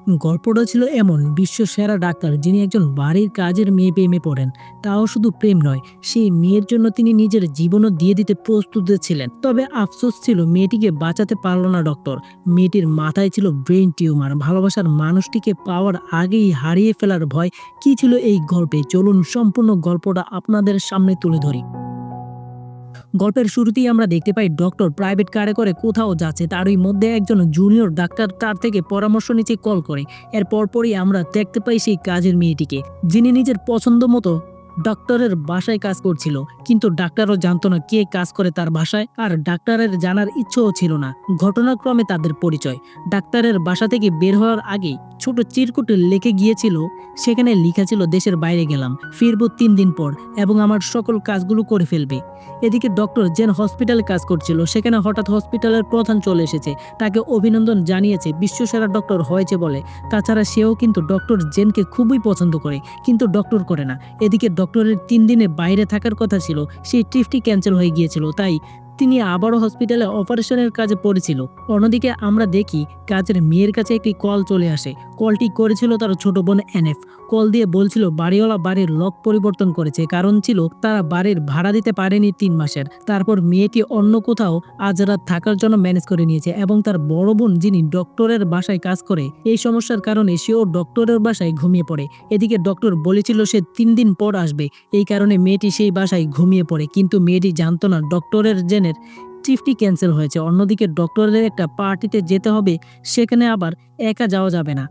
গল্পটা ছিল এমন বিশ্ব সেরা ডাক্তার যিনি একজন বাড়ির কাজের মেয়ে প্রেমে পড়েন। তাও শুধু প্রেম নয়, সেই মেয়ের জন্য তিনি নিজের জীবনও দিয়ে দিতে প্রস্তুত ছিলেন। তবে আফসোস ছিল মেয়েটিকে বাঁচাতে পারল না ডক্টর। মেয়েটির মাথায় ছিল ব্রেন টিউমার। ভালোবাসার মানুষটিকে পাওয়ার আগেই হারিয়ে ফেলার ভয় কি ছিল এই গল্পে, চলুন সম্পূর্ণ গল্পটা আপনাদের সামনে তুলে ধরি। গল্পের শুরুতেই আমরা দেখতে পাই ডক্টর প্রাইভেট কারে করে কোথাও যাচ্ছে, তারই মধ্যে একজন জুনিয়র ডাক্তার তার থেকে পরামর্শ নিতে কল করে। এর পরপরই আমরা দেখতে পাই সেই কাজের মেয়েটিকে, যিনি নিজের পছন্দ মতো ডক্টরের বাসায় কাজ করছিল। কিন্তু ডাক্তারও জানতো না কে কাজ করে তার বাসায়, আর ডাক্তারের জানার ইচ্ছেও ছিল না। ঘটনাক্রমে তাদের পরিচয়। ডাক্তারের বাসা থেকে বের হওয়ার আগে ছোট চিরকুট লিখে গিয়েছিল। সেখানে লেখা ছিল, দেশের বাইরে গেলাম, ফিরবো 3 দিন পর এবং আমার সকল কাজগুলো করে ফেলবে। এদিকে ডক্টর জেন হসপিটালে কাজ করছিল। সেখানে হঠাৎ হসপিটালের প্রধান চলে এসেছে, তাকে অভিনন্দন জানিয়েছে, বিশ্বসেরা ডক্টর হয়েছে বলে। তাছাড়া সেও কিন্তু ডক্টর জেনকে খুবই পছন্দ করে, কিন্তু ডক্টর করে না। এদিকে ডক্টরের 3 দিনে বাইরে থাকার কথা ছিল, সেই ট্রিপটি ক্যান্সেল হয়ে গিয়েছিল, তাই তিনি আবারও হসপিটালে অপারেশনের কাজে পড়েছিল। অন্যদিকে আমরা দেখি কাজের মেয়ের কাছে একটি কল চলে আসে। কলটি করেছিল তার ছোট বোন এনএফ। কল দিয়ে বলছিল বাড়িওয়ালা বাড়ির লক পরিবর্তন করেছে, কারণ ছিল তারা বাড়ির ভাড়া দিতে পারেনি 3 মাসের। তারপর মেয়েটি অন্য কোথাও আজ রাত থাকার জন্য ম্যানেজ করে নিয়েছে এবং তার বড় বোন যিনি ডক্টরের বাসায় কাজ করে, এই সমস্যার কারণে সেও ডক্টরের বাসায় ঘুমিয়ে পড়ে। এদিকে ডক্টর বলেছিল সে 3 দিন পর আসবে, এই কারণে মেয়েটি সেই বাসায় ঘুমিয়ে পড়ে। কিন্তু মেয়েটি জানতো না ডক্টরের জেনের ট্রিপটি ক্যান্সেল হয়েছে। অন্যদিকে ডক্টরের একটা পার্টিতে যেতে হবে, সেখানে আবার একা যাওয়া যাবে না,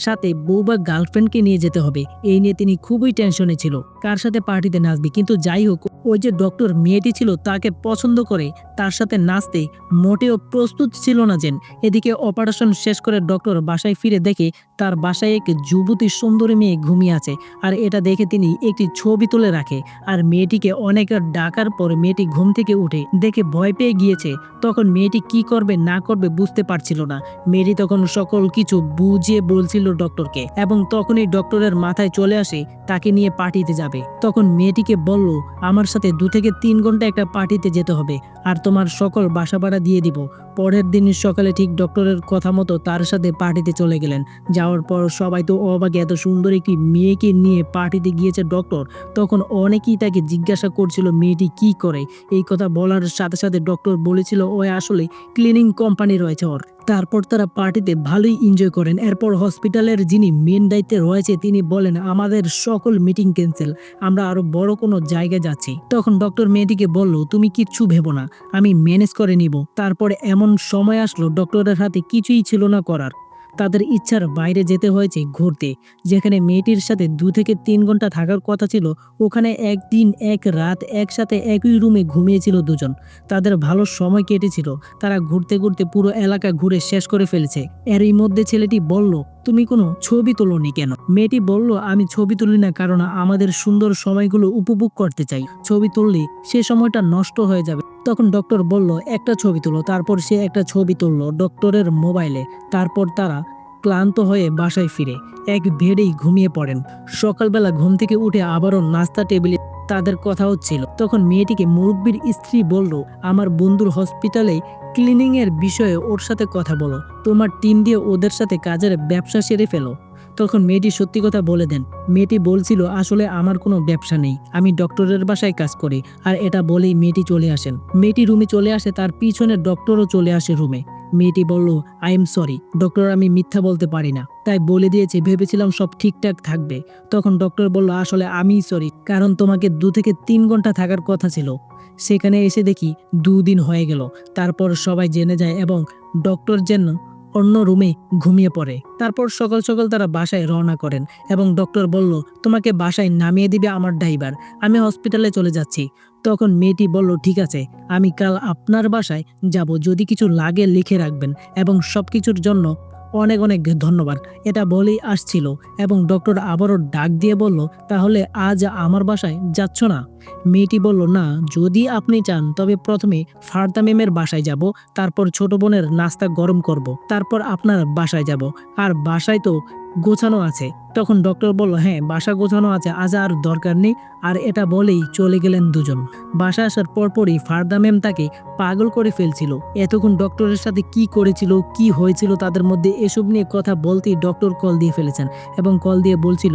সাথে বউ বা গার্লফ্রেন্ডকে নিয়ে যেতে হবে। এই নিয়ে তিনি খুবই টেনশনে ছিল, কার সাথে পার্টিতে নাচবে। কিন্তু যাই হোক, ওই যে ডক্টর মেয়েটি ছিল তাকে পছন্দ করে, তার সাথে নাচতে মোটেও প্রস্তুত ছিল না জেন। এদিকে অপারেশন শেষ করে ডক্টর বাসায় ফিরে দেখে তার বাসায় এক যুবতী সুন্দরী মেয়ে ঘুমিয়ে আছে, আর এটা দেখে তিনি একটি ছবি তুলে রাখে। আর মেয়েটিকে অনেক ডাকার পর মেয়েটি ঘুম থেকে উঠে দেখে ভয় পেয়ে গিয়েছে। তখন মেয়েটি কি করবে না করবে বুঝতে পারছিল না। মেয়েটি তখন সকল কিছু বুঝিয়ে বলছিল ডক্টরকে, এবং তখনই ডক্টরের মাথায় চলে আসে তাকে নিয়ে পার্টিতে যাবে। তখন মেয়েটিকে বলল, আমার সাথে 2 থেকে 3 ঘন্টা একটা পার্টিতে যেতে হবে, আর তোমার সকল বাসা ভাড়া দিয়ে দিব। পরের দিন সকালে ঠিক ডক্টরের কথা মতো তার সাথে পার্টিতে চলে গেলেন। যাওয়ার পর সবাই তো অবাক, এত সুন্দর একটি মেয়েকে নিয়ে পার্টিতে গিয়েছে ডক্টর। তখন অনেকেই তাকে জিজ্ঞাসা করছিল মেয়েটি কি করে। এই কথা বলার সাথে সাথে ডক্টর বলেছিল ও আসলে ক্লিনিং কোম্পানি রয়েছে ওর। তারপর তারা পার্টিতে ভালোই এনজয় করেন। এরপর হসপিটালের যিনি মেন দায়িত্বে রয়েছে তিনি বলেন, আমাদের সকল মিটিং ক্যান্সেল, আমরা আরো বড় কোনো জায়গায় যাচ্ছি। তখন ডক্টর মেয়েটিকে বলল, তুমি কিচ্ছু ভেবো না, আমি ম্যানেজ করে নিব। তারপরে এমন সময় আসলো ডক্টরের হাতে কিছুই ছিল না করার। তাদের ইচ্ছার বাইরে যেতে হয়েছে ঘুরতে। যেখানে মেয়েটির সাথে 2 থেকে 3 ঘন্টা থাকার কথা ছিল, ওখানে 1 দিন 1 রাত একসাথে একই রুমে ঘুমিয়েছিল দুজন। তাদের ভালো সময় কেটেছিল। তারা ঘুরতে ঘুরতে পুরো এলাকা ঘুরে শেষ করে ফেলেছে। এরই মধ্যে ছেলেটি বলল, তুমি কোনো ছবি তোলোনি কেন? মেয়েটি বলল, আমি ছবি তুলি না কারণ আমাদের সুন্দর সময়গুলো উপভোগ করতে চাই। ছবি তুললে সে সময়টা নষ্ট হয়ে যাবে। তখন ডক্টর বলল, একটা ছবি তুলো। তারপর সে একটা ছবি তুললো ডক্টরের মোবাইলে। তারপর তারা ক্লান্ত হয়ে বাসায় ফিরে এক বেডেই ঘুমিয়ে পড়েন। সকালবেলা ঘুম থেকে উঠে আবারও নাস্তা টেবিলে তাদের কথা হচ্ছিল। তখন মেয়েটিকে মুরব্বির স্ত্রী বলল, আমার বন্ধুর হসপিটালে ক্লিনিং এর বিষয়ে ওর সাথে কথা বলো, তোমার টিম দিয়ে ওদের সাথে কাজের ব্যবসা সেরে ফেলো। তখন মেয়েটি সত্যি কথা বলে দেন। মেয়েটি বলছিল, আসলে আমার কোনো ব্যবসা নেই, আমি ডক্টরের বাসায় কাজ করি। আর এটা বলেই মেয়েটি চলে আসেন। মেয়েটি রুমে চলে আসে, তার পিছনে ডক্টরও চলে আসে রুমে। মেয়েটি বলল, আই এম সরি ডক্টর, আমি মিথ্যা বলতে পারি না, তাই বলে দিয়েছি, ভেবেছিলাম সব ঠিকঠাক থাকবে। তখন ডক্টর বলল, আসলে আমিই সরি, কারণ তোমাকে 2 থেকে 3 ঘন্টা থাকার কথা ছিল, সেখানে এসে দেখি 2 দিন হয়ে গেল। তারপর সবাই জেনে যায় এবং ডক্টর যেন অন্য রুমে ঘুমিয়ে পড়ে। তারপর সকাল সকাল তারা বাসায় রওনা করেন এবং ডক্টর বলল, তোমাকে বাসায় নামিয়ে দিবে আমার ড্রাইভার, আমি হসপিটালে চলে যাচ্ছি। তখন মেয়েটি বলল, ঠিক আছে, আমি কাল আপনার বাসায় যাব, যদি কিছু লাগে লিখে রাখবেন, এবং সবকিছুর জন্য অনেক অনেক ধন্যবাদ। এটা বলেই আসছিল এবং ডক্টর আবারও ডাক দিয়ে বলল, তাহলে আজ আমার বাসায় যাচ্ছ না? মেয়েটি বলল, না, যদি আপনি চান তবে প্রথমে ফারদা ম্যামের বাসায় যাব, তারপর ছোট বোনের নাস্তা গরম করব, তারপর আপনার বাসায় যাব। আর বাসায় তো গোছানো আছে। তখন ডক্টর বলল, হ্যাঁ বাসা গোছানো আছে, আজ আর দরকার নেই। আর এটা বলেই চলে গেলেন দুজন। বাসা আসার পরপরই ফারদা ম্যাম তাকে পাগল করে ফেলছিল। এতক্ষণ ডক্টরের সাথে কি করেছিল, কি হয়েছিল তাদের মধ্যে, এসব নিয়ে কথা বলতেই ডক্টর কল দিয়ে ফেলেছেন এবং কল দিয়ে বলছিল,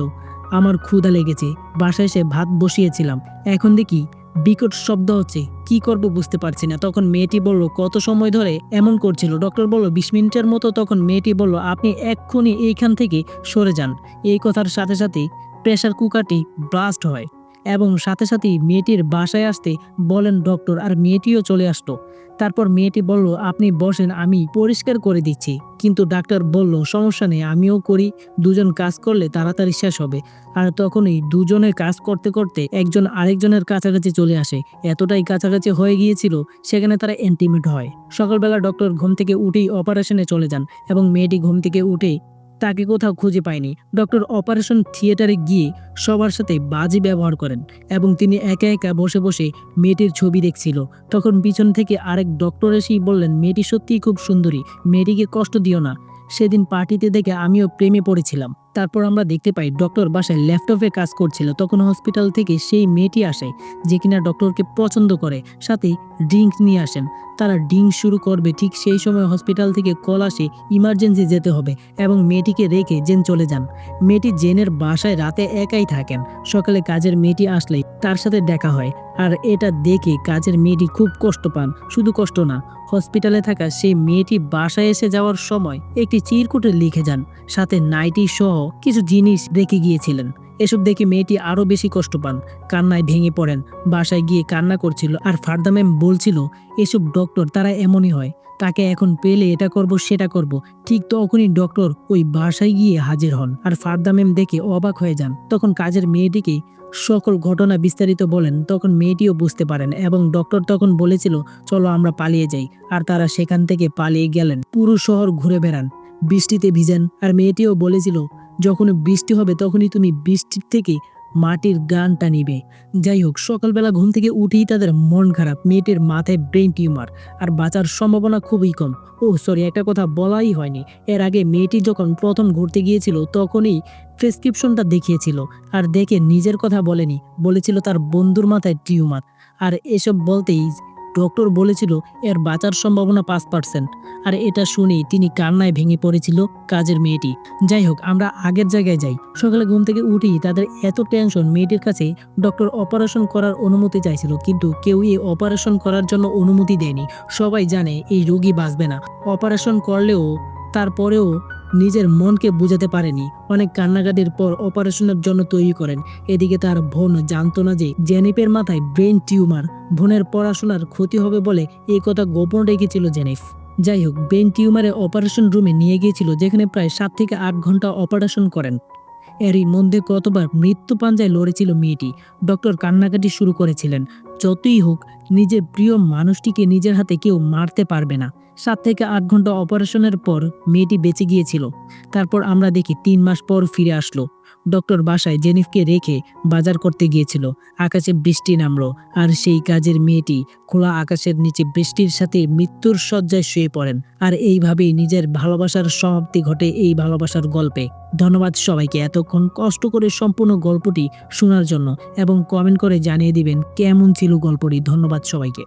আমার ক্ষুধা লেগেছে, বাসায় এসে ভাত বসিয়েছিলাম, এখন দেখি বিকট শব্দ হচ্ছে, কি করব বুঝতে পারছি না। তখন মেয়েটি বলল, কত সময় ধরে এমন করছিল? ডক্টর বলল, 20 মিনিটের মতো। তখন মেয়েটি বলল, আপনি এক্ষুনি এইখান থেকে সরে যান। এই কথার সাথে সাথে প্রেসার কুকারটি ব্লাস্ট হয় এবং সাথে সাথেই মেয়েটির বাসায় আসতে বলেন ডক্টর, আর মেয়েটিও চলে আসতো। তারপর মেয়েটি বলল, আপনি বসেন, আমি পরিষ্কার করে দিচ্ছি। কিন্তু ডাক্তার বলল, সমস্যা নেই, আমিও করি, দুজন কাজ করলে তাড়াতাড়ি শেষ হবে। আর তখনই দুজনে কাজ করতে করতে একজন আরেকজনের কাছাকাছি চলে আসে। এতটাই কাছাকাছি হয়ে গিয়েছিল সেখানে তারা ইন্টিমেট হয়। সকালবেলা ডক্টর ঘুম থেকে উঠেই অপারেশনে চলে যান এবং মেয়েটি ঘুম থেকে উঠে তাকে কোথাও খুঁজে পায়নি। ডক্টর অপারেশন থিয়েটারে গিয়ে সবার সাথে বাজি ব্যবহার করেন এবং তিনি একা একা বসে বসে মেয়েটির ছবি দেখছিল। তখন পিছন থেকে আরেক ডক্টর এসেই বললেন, মেয়েটি সত্যিই খুব সুন্দরী, মেয়েটিকে কষ্ট দিও না, সেদিন পার্টিতে দেখে আমিও প্রেমে পড়েছিলাম। তারপর আমরা দেখতে পাই ডক্টর বাসায় ল্যাপটপে কাজ করছিল। তখন হসপিটাল থেকে সেই মেয়েটি আসে যে কিনা ডক্টরকে পছন্দ করে, সাথে ড্রিঙ্ক নিয়ে আসেন। তারা ড্রিঙ্ক শুরু করবে, ঠিক সেই সময় হসপিটাল থেকে কল আসে ইমার্জেন্সি যেতে হবে এবং মেয়েটিকে রেখে জেন চলে যান। মেয়েটি জেনের বাসায় রাতে একাই থাকেন। সকালে কাজের মেয়েটি আসলেই তার সাথে দেখা হয়, আর এটা দেখে কাজের মেয়েটি খুব কষ্ট পান। শুধু কষ্ট না, হসপিটালে থাকা সেই মেয়েটি বাসায় এসে যাওয়ার সময় একটি চিরকুটে লিখে যান, সাথে নাইটি সহ কিছু জিনিস রেখে গিয়েছিলেন। এসব দেখে মেয়েটি আরো বেশি কষ্ট পান, কান্নায় ভেঙে পড়েন, বাসায় গিয়ে কান্না করছিল। আর ফারদা ম্যাম বলছিল, এসব ডক্টর তারা এমনই হয়, তাকে এখন পেলে এটা করব সেটা করব। ঠিক তখনই ডক্টর ওই বাসায় গিয়ে হাজির হন আর ফারদা ম্যাম দেখে অবাক হয়ে যান। তখন কাজের মেয়েটিকে সকল ঘটনা বিস্তারিত বলেন। তখন মেয়েটিও বুঝতে পারেন এবং ডক্টর তখন বলেছিল, চলো আমরা পালিয়ে যাই। আর তারা সেখান থেকে পালিয়ে গেলেন, পুরো শহর ঘুরে বেড়ান, বৃষ্টিতে ভিজেন। আর মেয়েটিও বলেছিল, যখন বৃষ্টি হবে তখনই তুমি বৃষ্টির থেকে মাটির গানটা নিবে। যাই হোক, সকালবেলা ঘুম থেকে উঠেই তাদের মন খারাপ। মেয়েটির মাথায় ব্রেন টিউমার আর বাঁচার সম্ভাবনা খুবই কম। সরি, একটা কথা বলাই হয়নি, এর আগে মেয়েটি যখন প্রথম ঘুরতে গিয়েছিল তখনই প্রেসক্রিপশনটা দেখিয়েছিল আর দেখে নিজের কথা বলেনি, বলেছিল তার বন্ধুর মাথায় টিউমার। আর এসব বলতেই ডক্টর বলেছিল এর বাঁচার সম্ভাবনা 5%। আর এটা শুনেই তিনি কান্নায় ভেঙে পড়েছিল কাজের মেয়েটি। যাই হোক, আমরা আগের জায়গায় যাই। সকালে ঘুম থেকে উঠেই তাদের এত টেনশন, মেয়েটির কাছে ডক্টর অপারেশন করার অনুমতি চাইছিল, কিন্তু কেউ এই অপারেশন করার জন্য অনুমতি দেয়নি। সবাই জানে এই রোগী বাঁচবে না। অপারেশন করলেও তারপরেও নিজের মনকে বোঝাতে পারেনি। অনেক কান্নাকাটির পর অপারেশনের জন্য তৈরি করেন। এদিকে তার বোন জানতো না যে জেনিফের মাথায় ব্রেন টিউমার, বোনের পড়াশোনার ক্ষতি হবে বলে এই কথা গোপন রেখেছিল জেনিফ। যাই হোক, ব্রেন টিউমারে অপারেশন রুমে নিয়ে গিয়েছিল, যেখানে প্রায় 7 থেকে 8 ঘন্টা অপারেশন করেন। এরই মধ্যে কতবার মৃত্যু পাঞ্জায় লড়েছিল মেয়েটি। ডক্টর কান্নাকাটি শুরু করেছিলেন, যতই হোক নিজের প্রিয় মানুষটিকে নিজের হাতে কেউ মারতে পারবে না। 7 থেকে 8 ঘন্টা অপারেশনের পর মেয়েটি বেঁচে গিয়েছিল। তারপর আমরা দেখি 3 মাস পর ফিরে আসলো। ডক্টর বাসায় জেনিফকে রেখে বাজার করতে গিয়েছিল। আকাশে বৃষ্টি নামলো আর সেই কাজের মেয়েটি খোলা আকাশের নিচে বৃষ্টির সাথে মৃত্যুর শয্যায় শুয়ে পড়েন। আর এইভাবেই নিজের ভালোবাসার সমাপ্তি ঘটে এই ভালোবাসার গল্পে। ধন্যবাদ সবাইকে এতক্ষণ কষ্ট করে সম্পূর্ণ গল্পটি শোনার জন্য, এবং কমেন্ট করে জানিয়ে দিবেন কেমন ছিল গল্পটি। ধন্যবাদ সবাইকে।